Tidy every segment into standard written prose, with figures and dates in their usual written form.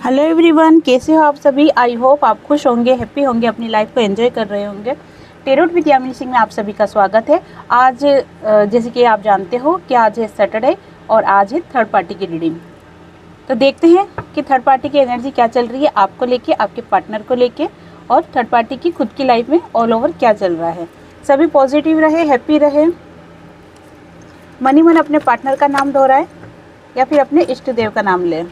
Hello everyone, कैसे हो आप सभी। आई होप आप खुश होंगे, हैप्पी होंगे, अपनी लाइफ को एंजॉय कर रहे होंगे। टेरोट विद यामिनी सिंह में आप सभी का स्वागत है। आज जैसे कि आप जानते हो कि आज है सैटरडे और आज है थर्ड पार्टी की रीडिंग। तो देखते हैं कि थर्ड पार्टी की एनर्जी क्या चल रही है आपको लेके, आपके पार्टनर को लेके, और थर्ड पार्टी की खुद की लाइफ में ऑल ओवर क्या चल रहा है। सभी पॉजिटिव रहे, हैप्पी रहे, मनी मन अपने पार्टनर का नाम दोहराए या फिर अपने इष्ट देव का नाम लें।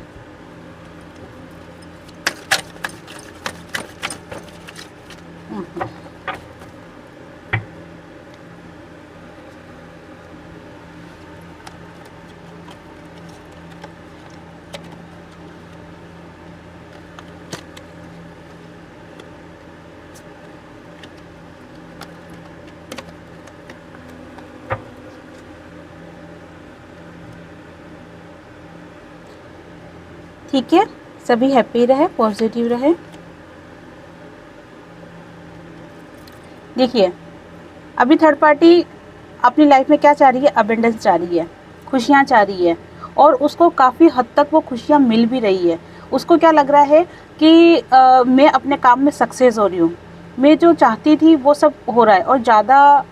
ठीक है, सभी हैप्पी रहे, पॉजिटिव रहे। देखिए, अभी थर्ड पार्टी अपनी लाइफ में क्या चाह रही है, अबेंडेंस चाह रही है, खुशियाँ चाह रही है, और उसको काफ़ी हद तक वो खुशियाँ मिल भी रही है। उसको क्या लग रहा है कि मैं अपने काम में सक्सेस हो रही हूँ, मैं जो चाहती थी वो सब हो रहा है। और ज़्यादा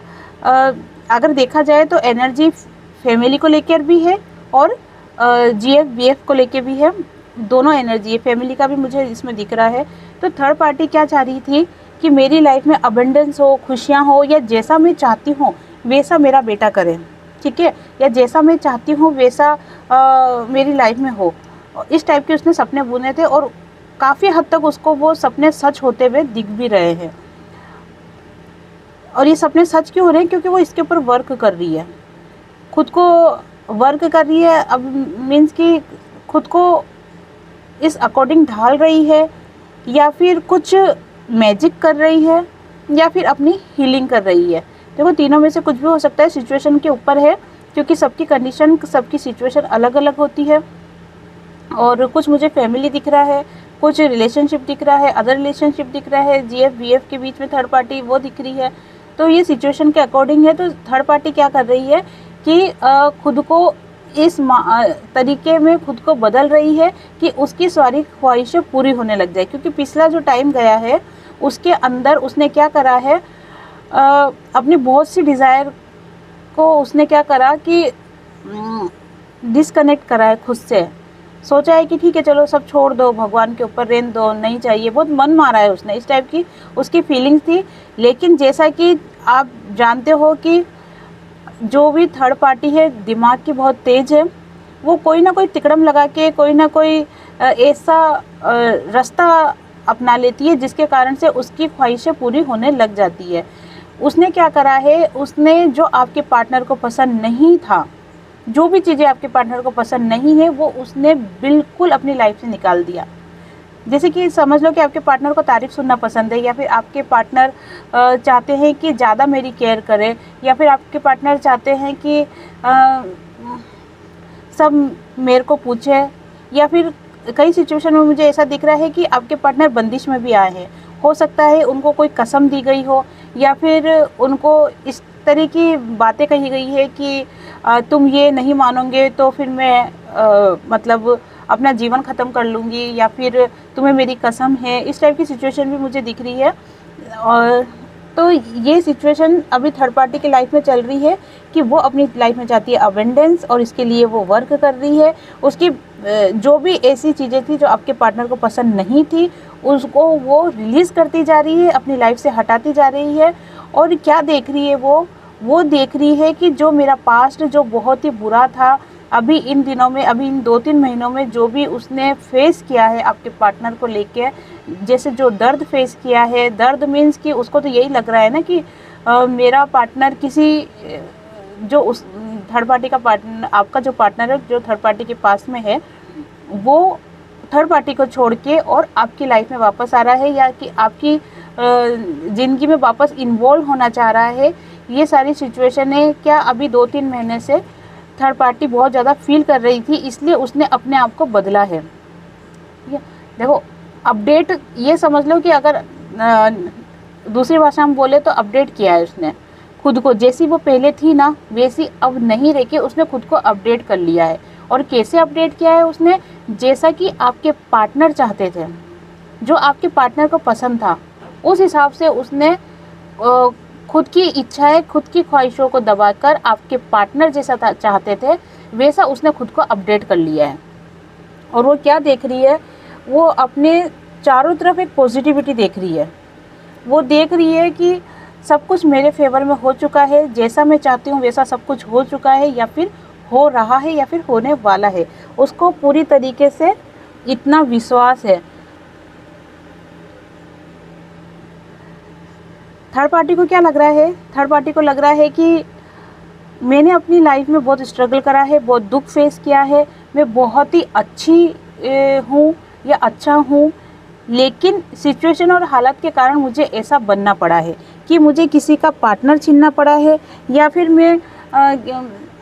अगर देखा जाए तो एनर्जी फैमिली को लेकर भी है और जीएफ बीएफ को लेकर भी है, दोनों एनर्जी है। फैमिली का भी मुझे इसमें दिख रहा है। तो थर्ड पार्टी क्या चाह रही थी कि मेरी लाइफ में अबंडेंस हो, खुशियाँ हो, या जैसा मैं चाहती हूँ वैसा मेरा बेटा करे, ठीक है, या जैसा मैं चाहती हूँ वैसा मेरी लाइफ में हो। इस टाइप के उसने सपने बुने थे और काफ़ी हद तक उसको वो सपने सच होते हुए दिख भी रहे हैं। और ये सपने सच क्यों हो रहे हैं? क्योंकि वो इसके ऊपर वर्क कर रही है, खुद को वर्क कर रही है। अब मीन्स कि खुद को इस अकॉर्डिंग ढाल रही है, या फिर कुछ मैजिक कर रही है, या फिर अपनी हीलिंग कर रही है। देखो, तीनों में से कुछ भी हो सकता है, सिचुएशन के ऊपर है, क्योंकि सबकी कंडीशन, सबकी सिचुएशन अलग अलग होती है। और कुछ मुझे फैमिली दिख रहा है, कुछ रिलेशनशिप दिख रहा है, अदर रिलेशनशिप दिख रहा है, जीएफ बीएफ के बीच में थर्ड पार्टी वो दिख रही है। तो ये सिचुएशन के अकॉर्डिंग है। तो थर्ड पार्टी क्या कर रही है कि खुद को इस तरीके में खुद को बदल रही है कि उसकी सारी ख्वाहिशें पूरी होने लग जाए। क्योंकि पिछला जो टाइम गया है उसके अंदर उसने क्या करा है, अपनी बहुत सी डिज़ायर को उसने क्या करा कि डिस्कनेक्ट करा है खुद से। सोचा है कि ठीक है, चलो सब छोड़ दो, भगवान के ऊपर रहने दो, नहीं चाहिए। बहुत मन मारा है उसने, इस टाइप की उसकी फीलिंग्स थी। लेकिन जैसा कि आप जानते हो कि जो भी थर्ड पार्टी है दिमाग की बहुत तेज़ है, वो कोई ना कोई तिकड़म लगा के कोई ना कोई ऐसा रास्ता अपना लेती है जिसके कारण से उसकी ख्वाहिशें पूरी होने लग जाती है। उसने क्या करा है, उसने जो आपके पार्टनर को पसंद नहीं था, जो भी चीज़ें आपके पार्टनर को पसंद नहीं है, वो उसने बिल्कुल अपनी लाइफ से निकाल दिया। जैसे कि समझ लो कि आपके पार्टनर को तारीफ़ सुनना पसंद है, या फिर आपके पार्टनर चाहते हैं कि ज़्यादा मेरी केयर करे, या फिर आपके पार्टनर चाहते हैं कि सब मेरे को पूछे, या फिर कई सिचुएशन में मुझे ऐसा दिख रहा है कि आपके पार्टनर बंदिश में भी आए हैं। हो सकता है उनको कोई कसम दी गई हो, या फिर उनको इस तरह की बातें कही गई है कि तुम ये नहीं मानोगे तो फिर मैं मतलब अपना जीवन ख़त्म कर लूँगी, या फिर तुम्हें मेरी कसम है। इस टाइप की सिचुएशन भी मुझे दिख रही है। और तो ये सिचुएशन अभी थर्ड पार्टी की लाइफ में चल रही है कि वो अपनी लाइफ में चाहती है अबेंडेंस, और इसके लिए वो वर्क कर रही है। उसकी जो भी ऐसी चीज़ें थी जो आपके पार्टनर को पसंद नहीं थी, उसको वो रिलीज़ करती जा रही है, अपनी लाइफ से हटाती जा रही है। और क्या देख रही है वो देख रही है कि जो मेरा पास्ट जो बहुत ही बुरा था, अभी इन दिनों में, अभी इन 2-3 महीनों में जो भी उसने फेस किया है आपके पार्टनर को लेके, जैसे जो दर्द फेस किया है, दर्द मीन्स कि उसको तो यही लग रहा है ना कि मेरा पार्टनर किसी जो उस थर्ड पार्टी का पार्टनर, आपका जो पार्टनर है जो थर्ड पार्टी के पास में है, वो थर्ड पार्टी को छोड़ के और आपकी लाइफ में वापस आ रहा है, या कि आपकी ज़िंदगी में वापस इन्वॉल्व होना चाह रहा है। ये सारी सिचुएशन है क्या अभी 2-3 महीने से थर्ड पार्टी बहुत ज़्यादा फील कर रही थी, इसलिए उसने अपने आप को बदला है। देखो, अपडेट ये समझ लो कि अगर दूसरी भाषा में बोले तो अपडेट किया है उसने खुद को। जैसी वो पहले थी ना वैसी अब नहीं रह के उसने खुद को अपडेट कर लिया है। और कैसे अपडेट किया है उसने, जैसा कि आपके पार्टनर चाहते थे, जो आपके पार्टनर को पसंद था, उस हिसाब से उसने खुद की इच्छाएं, खुद की ख्वाहिशों को दबाकर आपके पार्टनर जैसा चाहते थे वैसा उसने खुद को अपडेट कर लिया है। और वो क्या देख रही है, वो अपने चारों तरफ एक पॉजिटिविटी देख रही है। वो देख रही है कि सब कुछ मेरे फेवर में हो चुका है, जैसा मैं चाहती हूँ वैसा सब कुछ हो चुका है, या फिर हो रहा है, या फिर होने वाला है। उसको पूरी तरीके से इतना विश्वास है। थर्ड पार्टी को क्या लग रहा है, थर्ड पार्टी को लग रहा है कि मैंने अपनी लाइफ में बहुत स्ट्रगल करा है, बहुत दुख फेस किया है, मैं बहुत ही अच्छी हूँ या अच्छा हूँ, लेकिन सिचुएशन और हालात के कारण मुझे ऐसा बनना पड़ा है कि मुझे किसी का पार्टनर छीनना पड़ा है, या फिर मैं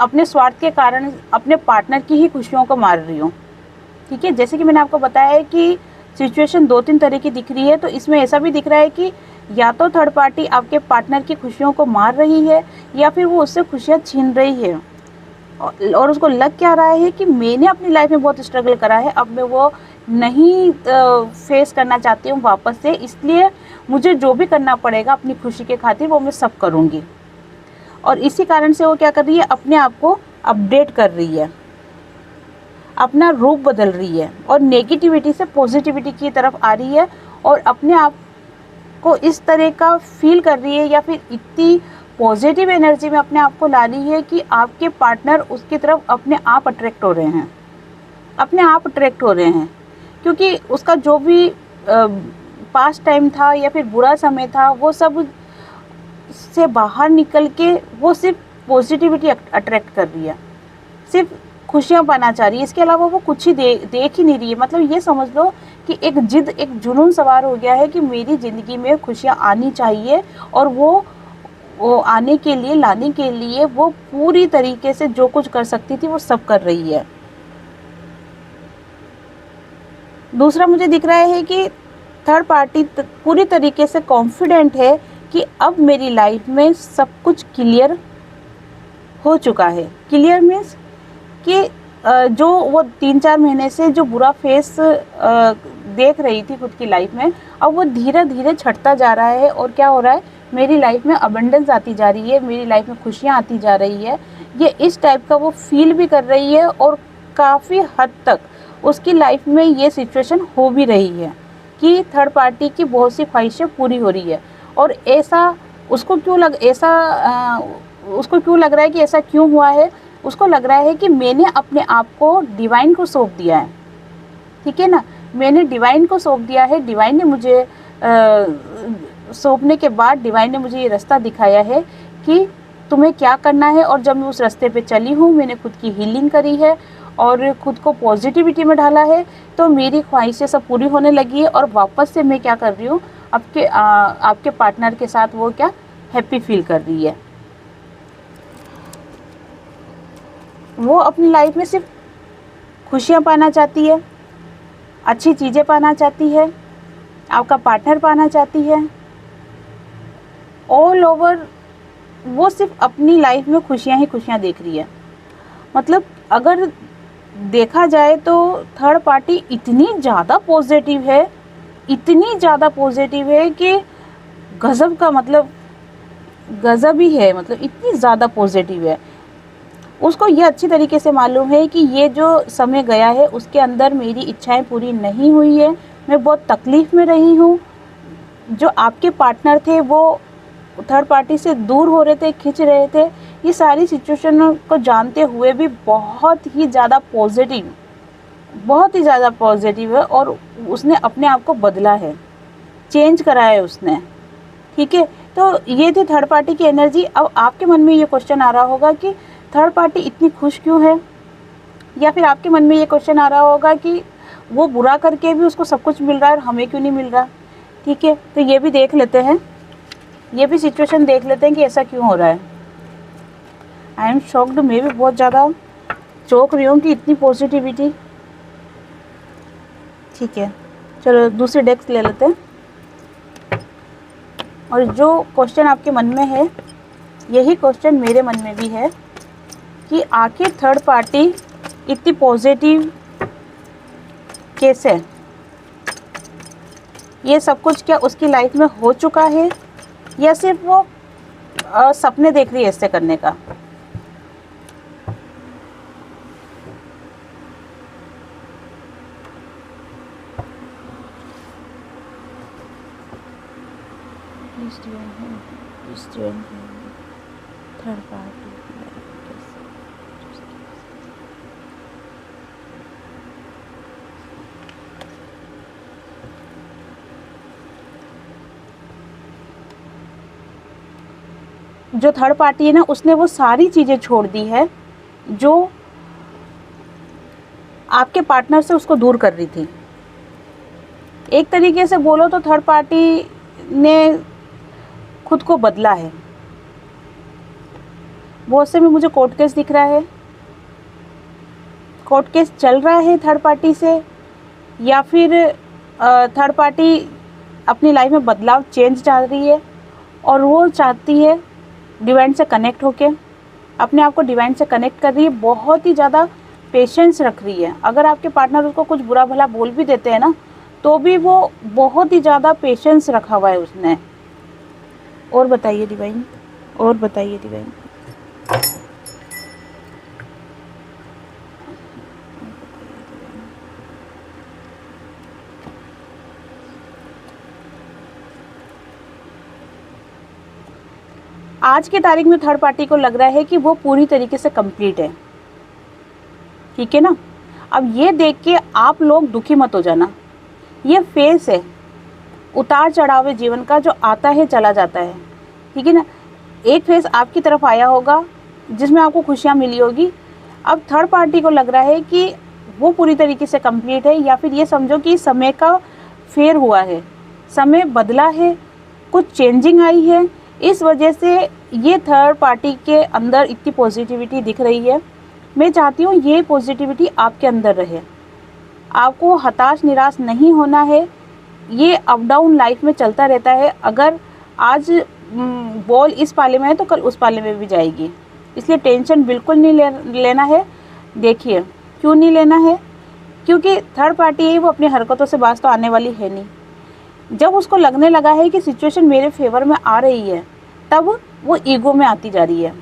अपने स्वार्थ के कारण अपने पार्टनर की ही खुशियों को मार रही हूँ। ठीक है, जैसे कि मैंने आपको बताया है कि सिचुएशन 2-3 तरह की दिख रही है, तो इसमें ऐसा भी दिख रहा है कि या तो थर्ड पार्टी आपके पार्टनर की खुशियों को मार रही है, या फिर वो उससे खुशियाँ छीन रही है। और उसको लग क्या रहा है कि मैंने अपनी लाइफ में बहुत स्ट्रगल करा है, अब मैं वो नहीं फेस करना चाहती हूँ वापस से, इसलिए मुझे जो भी करना पड़ेगा अपनी खुशी के खातिर वो मैं सब करूँगी। और इसी कारण से वो क्या कर रही है, अपने आप को अपडेट कर रही है, अपना रूप बदल रही है, और नेगेटिविटी से पॉजिटिविटी की तरफ आ रही है, और अपने आप को इस तरह का फील कर रही है, या फिर इतनी पॉजिटिव एनर्जी में अपने आप को ला रही है कि आपके पार्टनर उसकी तरफ अपने आप अट्रैक्ट हो रहे हैं, अपने आप अट्रैक्ट हो रहे हैं, क्योंकि उसका जो भी पास्ट टाइम था या फिर बुरा समय था वो सब से बाहर निकल के वो सिर्फ पॉजिटिविटी अट्रैक्ट कर रही है, सिर्फ खुशियाँ पाना चाह रही है। इसके अलावा वो कुछ ही देख ही नहीं रही है। मतलब ये समझ लो कि एक जिद, एक जुनून सवार हो गया है कि मेरी ज़िंदगी में खुशियाँ आनी चाहिए, और वो आने के लिए, लाने के लिए वो पूरी तरीके से जो कुछ कर सकती थी वो सब कर रही है। दूसरा मुझे दिख रहा है कि थर्ड पार्टी पूरी तरीके से कॉन्फिडेंट है कि अब मेरी लाइफ में सब कुछ क्लियर हो चुका है। क्लियर मीन्स कि जो वो 3-4 महीने से जो बुरा फेस देख रही थी खुद की लाइफ में, अब वो धीरे धीरे छटता जा रहा है, और क्या हो रहा है, मेरी लाइफ में अबंडेंस आती जा रही है, मेरी लाइफ में खुशियाँ आती जा रही है। ये इस टाइप का वो फील भी कर रही है, और काफ़ी हद तक उसकी लाइफ में ये सिचुएशन हो भी रही है कि थर्ड पार्टी की बहुत सी ख्वाहिशें पूरी हो रही है। और ऐसा उसको क्यों लग रहा है कि ऐसा क्यों हुआ है, उसको लग रहा है कि मैंने अपने आप को डिवाइन को सौंप दिया है। ठीक है ना, मैंने डिवाइन को सौंप दिया है। डिवाइन ने मुझे सौंपने के बाद डिवाइन ने मुझे ये रास्ता दिखाया है कि तुम्हें क्या करना है, और जब मैं उस रास्ते पे चली हूँ, मैंने खुद की हीलिंग करी है और खुद को पॉजिटिविटी में ढाला है, तो मेरी ख्वाहिशें सब पूरी होने लगी है, और वापस से मैं क्या कर रही हूँ, आपके पार्टनर के साथ वो क्या हैप्पी फील कर रही है। वो अपनी लाइफ में सिर्फ खुशियाँ पाना चाहती है, अच्छी चीज़ें पाना चाहती है, आपका पार्टनर पाना चाहती है। ऑल ओवर वो सिर्फ अपनी लाइफ में खुशियाँ ही खुशियाँ देख रही है। मतलब अगर देखा जाए तो थर्ड पार्टी इतनी ज़्यादा पॉजिटिव है, इतनी ज़्यादा पॉजिटिव है कि गज़ब का मतलब गज़ब ही है। मतलब इतनी ज़्यादा पॉजिटिव है। उसको ये अच्छी तरीके से मालूम है कि ये जो समय गया है उसके अंदर मेरी इच्छाएं पूरी नहीं हुई है, मैं बहुत तकलीफ़ में रही हूँ। जो आपके पार्टनर थे वो थर्ड पार्टी से दूर हो रहे थे, खिंच रहे थे, ये सारी सिचुएशन को जानते हुए भी बहुत ही ज़्यादा पॉजिटिव है, और उसने अपने आप को बदला है, चेंज करा है उसने। ठीक है, तो ये थी थर्ड पार्टी की एनर्जी। अब आपके मन में ये क्वेश्चन आ रहा होगा कि थर्ड पार्टी इतनी खुश क्यों है, या फिर आपके मन में ये क्वेश्चन आ रहा होगा कि वो बुरा करके भी उसको सब कुछ मिल रहा है और हमें क्यों नहीं मिल रहा। ठीक है, तो ये भी देख लेते हैं, ये भी सिचुएशन देख लेते हैं कि ऐसा क्यों हो रहा है। आई एम शॉक्ड, मैं भी बहुत ज़्यादा चौंक रही हूँ कि इतनी पॉजिटिविटी। ठीक है, चलो दूसरे डेस्क ले लेते हैं। और जो क्वेश्चन आपके मन में है यही क्वेश्चन मेरे मन में भी है कि आखिर थर्ड पार्टी इतनी पॉजिटिव कैसे? ये सब कुछ क्या उसकी लाइफ में हो चुका है या सिर्फ वो सपने देख रही है ऐसे करने का? थर्ड पार्टी जो थर्ड पार्टी है ना, उसने वो सारी चीज़ें छोड़ दी है जो आपके पार्टनर से उसको दूर कर रही थी। एक तरीके से बोलो तो थर्ड पार्टी ने खुद को बदला है। बहुत से में मुझे कोर्ट केस दिख रहा है, कोर्ट केस चल रहा है थर्ड पार्टी से, या फिर थर्ड पार्टी अपनी लाइफ में बदलाव, चेंज चाह रही है और वो चाहती है डिवाइन से कनेक्ट होके, अपने आप को डिवाइन से कनेक्ट कर रही है, बहुत ही ज़्यादा पेशेंस रख रही है। अगर आपके पार्टनर उसको कुछ बुरा भला बोल भी देते हैं ना, तो भी वो बहुत ही ज़्यादा पेशेंस रखा हुआ है उसने। और बताइए डिवाइन, और बताइए डिवाइन। आज की तारीख में थर्ड पार्टी को लग रहा है कि वो पूरी तरीके से कंप्लीट है, ठीक है ना। अब ये देख के आप लोग दुखी मत हो जाना, ये फेस है, उतार चढ़ाव है जीवन का, जो आता है चला जाता है, ठीक है ना। एक फेस आपकी तरफ आया होगा जिसमें आपको खुशियाँ मिली होगी। अब थर्ड पार्टी को लग रहा है कि वो पूरी तरीके से कंप्लीट है, या फिर ये समझो कि समय का फेर हुआ है, समय बदला है, कुछ चेंजिंग आई है। इस वजह से ये थर्ड पार्टी के अंदर इतनी पॉजिटिविटी दिख रही है। मैं चाहती हूँ ये पॉजिटिविटी आपके अंदर रहे, आपको हताश निराश नहीं होना है। ये अप डाउन लाइफ में चलता रहता है। अगर आज बॉल इस पाले में है तो कल उस पाले में भी जाएगी, इसलिए टेंशन बिल्कुल नहीं लेना है। देखिए क्यों नहीं लेना है, क्योंकि थर्ड पार्टी है, वो अपनी हरकतों से बाज तो आने वाली है नहीं। जब उसको लगने लगा है कि सिचुएशन मेरे फेवर में आ रही है, तब वो ईगो में आती जा रही है,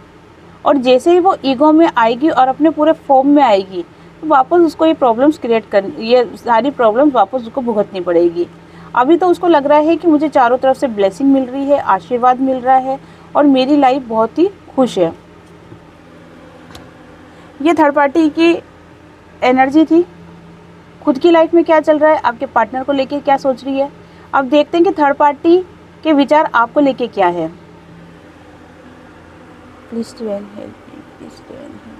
और जैसे ही वो ईगो में आएगी और अपने पूरे फॉर्म में आएगी, तो वापस उसको ये प्रॉब्लम्स ये सारी प्रॉब्लम्स वापस उसको भुगतनी पड़ेगी। अभी तो उसको लग रहा है कि मुझे चारों तरफ से ब्लेसिंग मिल रही है, आशीर्वाद मिल रहा है और मेरी लाइफ बहुत ही खुश है। ये थर्ड पार्टी की एनर्जी थी। खुद की लाइफ में क्या चल रहा है, आपके पार्टनर को लेके क्या सोच रही है। अब देखते हैं कि थर्ड पार्टी के विचार आपको लेके क्या है। Please divine help me, please divine help me.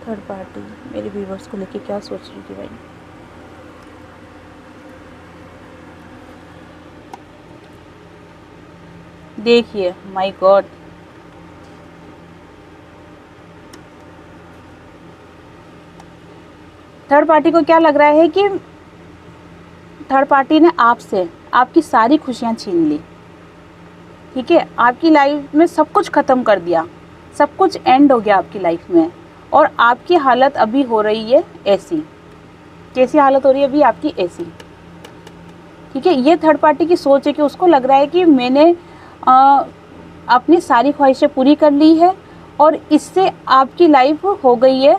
Third party मेरे व्यूवर्स को लेके क्या सोच रही है डिवाइन। देखिए माय गॉड, थर्ड पार्टी को क्या लग रहा है कि थर्ड पार्टी ने आपसे आपकी सारी खुशियां छीन ली, ठीक है। आपकी लाइफ में सब कुछ ख़त्म कर दिया, सब कुछ एंड हो गया आपकी लाइफ में, और आपकी हालत अभी हो रही है ऐसी। कैसी हालत हो रही है अभी आपकी? ऐसी, ठीक है। ये थर्ड पार्टी की सोच है कि उसको लग रहा है कि मैंने अपनी सारी ख्वाहिशें पूरी कर ली है और इससे आपकी लाइफ हो गई है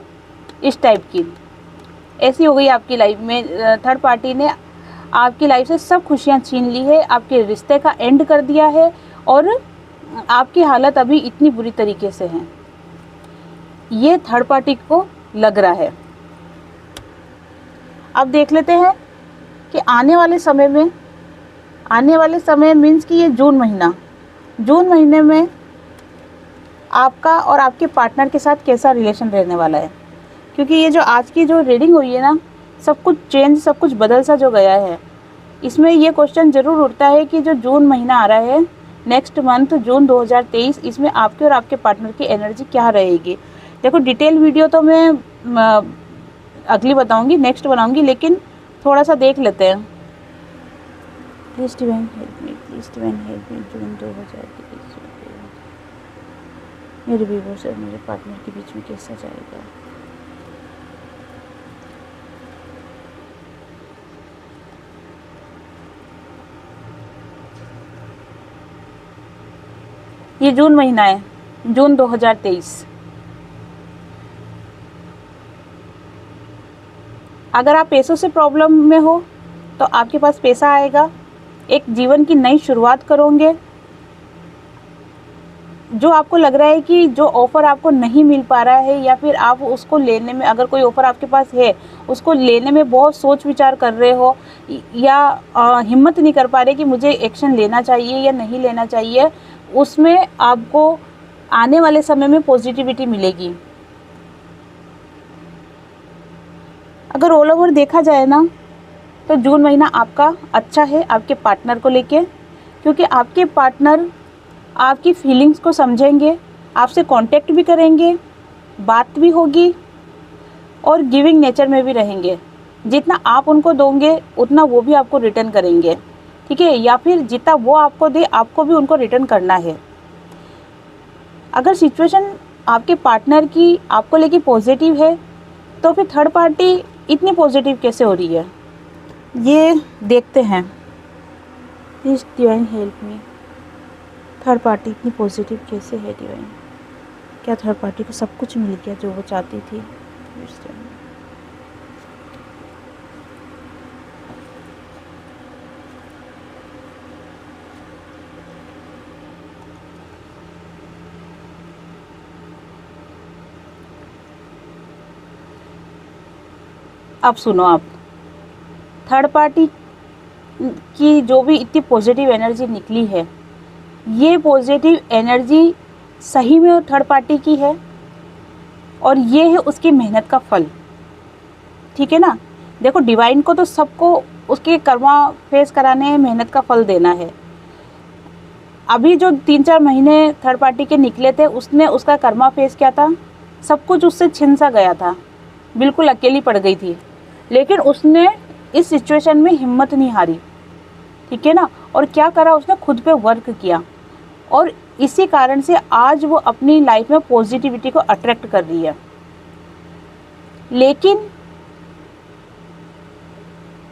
इस टाइप की, ऐसी हो गई आपकी लाइफ में। थर्ड पार्टी ने आपकी लाइफ से सब खुशियां छीन ली है, आपके रिश्ते का एंड कर दिया है, और आपकी हालत अभी इतनी बुरी तरीके से है, ये थर्ड पार्टी को लग रहा है। अब देख लेते हैं कि आने वाले समय मीन्स कि ये जून महीने में आपका और आपके पार्टनर के साथ कैसा रिलेशन रहने वाला है। क्योंकि ये जो आज की जो रीडिंग हुई है ना, सब कुछ चेंज, सब कुछ बदल सा जो गया है, इसमें ये क्वेश्चन ज़रूर उठता है कि जो जून महीना आ रहा है, नेक्स्ट मंथ जून 2023, इसमें आपके और आपके पार्टनर की एनर्जी क्या रहेगी। देखो डिटेल वीडियो तो मैं अगली बताऊंगी, नेक्स्ट बनाऊंगी, लेकिन थोड़ा सा देख लेते हैं। Please divine help me, please divine help me. June 2023 मेरे व्यूवर्स और मेरे पार्टनर के बीच में कैसा जाएगा। ये जून महीना है, जून 2023। अगर आप पैसों से प्रॉब्लम में हो तो आपके पास पैसा आएगा, एक जीवन की नई शुरुआत करोगे। जो आपको लग रहा है कि जो ऑफ़र आपको नहीं मिल पा रहा है या फिर आप उसको लेने में, अगर कोई ऑफ़र आपके पास है उसको लेने में बहुत सोच विचार कर रहे हो या हिम्मत नहीं कर पा रहे कि मुझे एक्शन लेना चाहिए या नहीं लेना चाहिए, उसमें आपको आने वाले समय में पॉजिटिविटी मिलेगी। अगर ऑल ओवर देखा जाए ना तो जून महीना आपका अच्छा है आपके पार्टनर को लेके, क्योंकि आपके पार्टनर आपकी फीलिंग्स को समझेंगे, आपसे कांटेक्ट भी करेंगे, बात भी होगी और गिविंग नेचर में भी रहेंगे। जितना आप उनको दोगे उतना वो भी आपको रिटर्न करेंगे, ठीक है, या फिर जितना वो आपको दे आपको भी उनको रिटर्न करना है। अगर सिचुएशन आपके पार्टनर की आपको लेके पॉजिटिव है तो फिर थर्ड पार्टी इतनी पॉजिटिव कैसे हो रही है, ये देखते हैं। Please divine help me, third party इतनी पॉजिटिव कैसे है डिवाइन? क्या थर्ड पार्टी को सब कुछ मिल गया जो वो चाहती थी? अब सुनो, आप थर्ड पार्टी की जो भी इतनी पॉजिटिव एनर्जी निकली है, ये पॉजिटिव एनर्जी सही में थर्ड पार्टी की है और ये है उसकी मेहनत का फल, ठीक है ना। देखो, डिवाइन को तो सबको उसके कर्मा फेस कराने, मेहनत का फल देना है। अभी जो 3-4 महीने थर्ड पार्टी के निकले थे, उसने उसका कर्मा फेस किया था, सब कुछ उससे छिन सा गया था, बिल्कुल अकेली पड़ गई थी, लेकिन उसने इस सिचुएशन में हिम्मत नहीं हारी, ठीक है ना। और क्या करा, उसने खुद पे वर्क किया और इसी कारण से आज वो अपनी लाइफ में पॉजिटिविटी को अट्रैक्ट कर रही है। लेकिन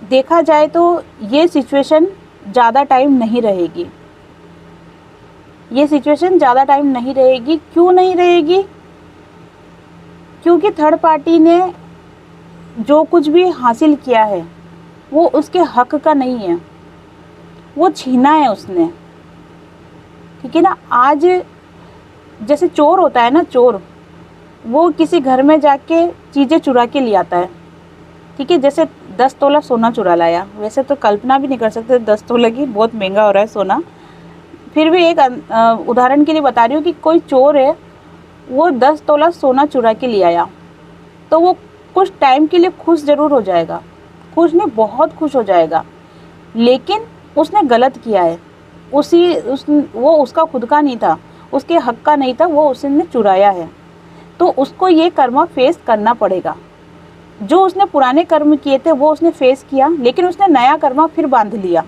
देखा जाए तो ये सिचुएशन ज़्यादा टाइम नहीं रहेगी, ये सिचुएशन ज़्यादा टाइम नहीं रहेगी। क्यों नहीं रहेगी? क्योंकि थर्ड पार्टी ने जो कुछ भी हासिल किया है वो उसके हक का नहीं है, वो छीना है उसने, ठीक है ना। आज जैसे चोर होता है ना, चोर वो किसी घर में जाके चीज़ें चुरा के ले आता है, ठीक है। जैसे 10 तोला सोना चुरा लाया, वैसे तो कल्पना भी नहीं कर सकते 10 तोला की, बहुत महंगा हो रहा है सोना। फिर भी एक उदाहरण के लिए बता रही हूँ कि कोई चोर है, वो 10 तोला सोना चुरा के ले आया, तो वो कुछ टाइम के लिए खुश ज़रूर हो जाएगा, खुश नहीं, बहुत खुश हो जाएगा, लेकिन उसने गलत किया है। वो उसका खुद का नहीं था, उसके हक का नहीं था, वो उसने चुराया है, तो उसको ये कर्म फेस करना पड़ेगा। जो उसने पुराने कर्म किए थे वो उसने फेस किया, लेकिन उसने नया कर्म फिर बांध लिया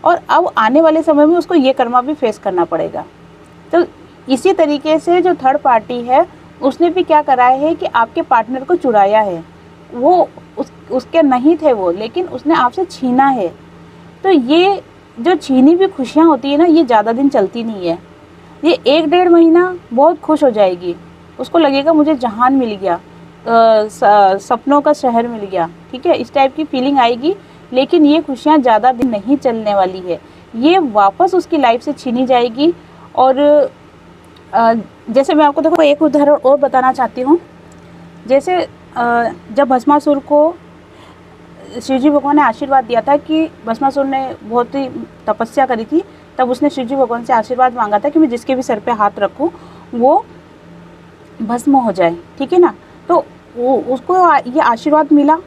और अब आने वाले समय में उसको ये कर्म भी फेस करना पड़ेगा। तो इसी तरीके से जो थर्ड पार्टी है उसने भी क्या करा है कि आपके पार्टनर को चुराया है, वो उसके नहीं थे वो, लेकिन उसने आपसे छीना है। तो ये जो छीनी हुई खुशियाँ होती है ना, ये ज़्यादा दिन चलती नहीं है, ये 1-1.5 महीना बहुत खुश हो जाएगी, उसको लगेगा मुझे जहान मिल गया, सपनों का शहर मिल गया, ठीक है, इस टाइप की फीलिंग आएगी। लेकिन ये खुशियाँ ज़्यादा दिन नहीं चलने वाली है, ये वापस उसकी लाइफ से छीनी जाएगी। और जैसे मैं आपको देखो एक उदाहरण और बताना चाहती हूँ। जैसे जब भस्मासुर को शिवजी भगवान ने आशीर्वाद दिया था कि भस्मासुर ने बहुत ही तपस्या करी थी, तब उसने शिवजी भगवान से आशीर्वाद मांगा था कि मैं जिसके भी सर पे हाथ रखूँ वो भस्म हो जाए, ठीक है ना। तो उसको ये आशीर्वाद मिला।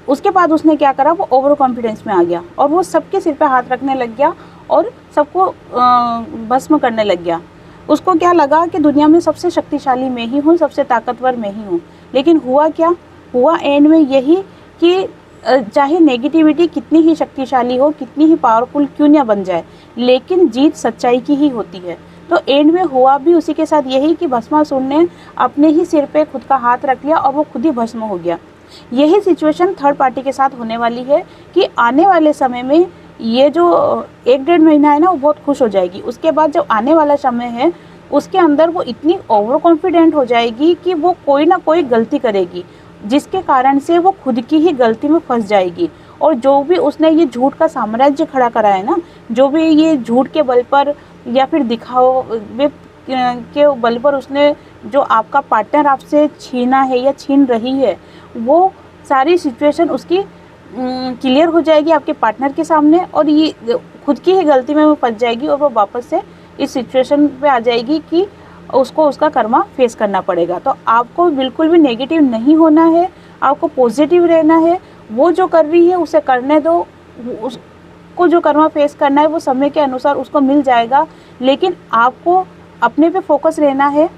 उसके बाद उसने क्या करा, वो ओवर कॉन्फिडेंस में आ गया और वो सबके सिर पे हाथ रखने लग गया और सबको भस्म करने लग गया। उसको क्या लगा कि दुनिया में सबसे शक्तिशाली मैं ही हूँ, सबसे ताकतवर मैं ही हूँ। लेकिन हुआ क्या, हुआ एंड में यही कि चाहे नेगेटिविटी कितनी ही शक्तिशाली हो, कितनी ही पावरफुल क्यों ना बन जाए, लेकिन जीत सच्चाई की ही होती है। तो एंड में हुआ भी उसी के साथ यही कि भस्मासुर ने अपने ही सिर पे खुद का हाथ रख लिया और वो खुद ही भस्म हो गया। यही सिचुएशन थर्ड पार्टी के साथ होने वाली है कि आने वाले समय में ये जो 1-1.5 महीना है ना, वो बहुत खुश हो जाएगी। उसके बाद जब आने वाला समय है, उसके अंदर वो इतनी ओवर कॉन्फिडेंट हो जाएगी कि वो कोई ना कोई गलती करेगी, जिसके कारण से वो खुद की ही गलती में फंस जाएगी। और जो भी उसने ये झूठ का साम्राज्य खड़ा करा है ना, जो भी ये झूठ के बल पर या फिर दिखावे के बल पर उसने जो आपका पार्टनर आपसे छीना है या छीन रही है, वो सारी सिचुएशन उसकी क्लियर हो जाएगी आपके पार्टनर के सामने, और ये खुद की ही गलती में वो फंस जाएगी और वो वापस से इस सिचुएशन पे आ जाएगी कि उसको उसका कर्मा फेस करना पड़ेगा। तो आपको बिल्कुल भी नेगेटिव नहीं होना है, आपको पॉजिटिव रहना है। वो जो कर रही है उसे करने दो, उसको जो कर्मा फेस करना है वो समय के अनुसार उसको मिल जाएगा, लेकिन आपको अपने पे फोकस रहना है।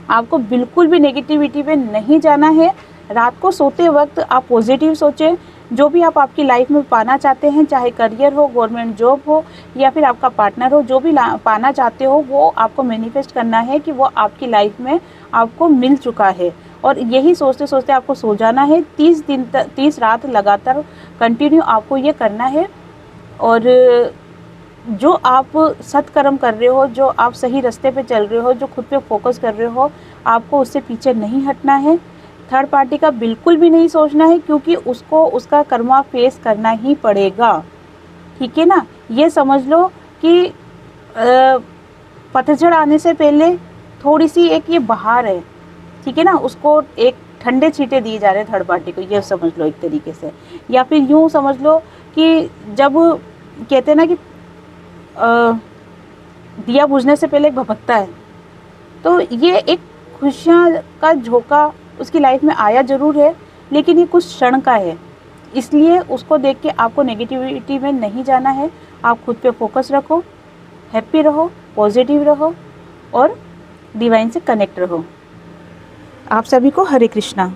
आपको बिल्कुल भी नेगेटिविटी पे नहीं जाना है। रात को सोते वक्त आप पॉजिटिव सोचें। जो भी आप आपकी लाइफ में पाना चाहते हैं, चाहे करियर हो, गवर्नमेंट जॉब हो या फिर आपका पार्टनर हो, जो भी पाना चाहते हो वो आपको मैनिफेस्ट करना है कि वो आपकी लाइफ में आपको मिल चुका है। और यही सोचते सोचते आपको सो जाना है। 30 दिन तक, 30 रात लगातार कंटिन्यू आपको ये करना है। और जो आप सत्कर्म कर रहे हो, जो आप सही रास्ते पे चल रहे हो, जो खुद पे फोकस कर रहे हो, आपको उससे पीछे नहीं हटना है। थर्ड पार्टी का बिल्कुल भी नहीं सोचना है, क्योंकि उसको उसका कर्मा फेस करना ही पड़ेगा। ठीक है ना। ये समझ लो कि पतझड़ आने से पहले थोड़ी सी एक ये बहार है, ठीक है ना, उसको एक ठंडे छींटे दिए जा रहे हैं थर्ड पार्टी को, ये समझ लो एक तरीके से। या फिर यूँ समझ लो कि जब कहते हैं ना कि दिया बुझने से पहले भभकता है, तो ये एक खुशियाँ का झोंका उसकी लाइफ में आया ज़रूर है, लेकिन ये कुछ क्षण का है। इसलिए उसको देख के आपको नेगेटिविटी में नहीं जाना है। आप खुद पे फोकस रखो, हैप्पी रहो, पॉजिटिव रहो और डिवाइन से कनेक्ट रहो। आप सभी को हरे कृष्णा।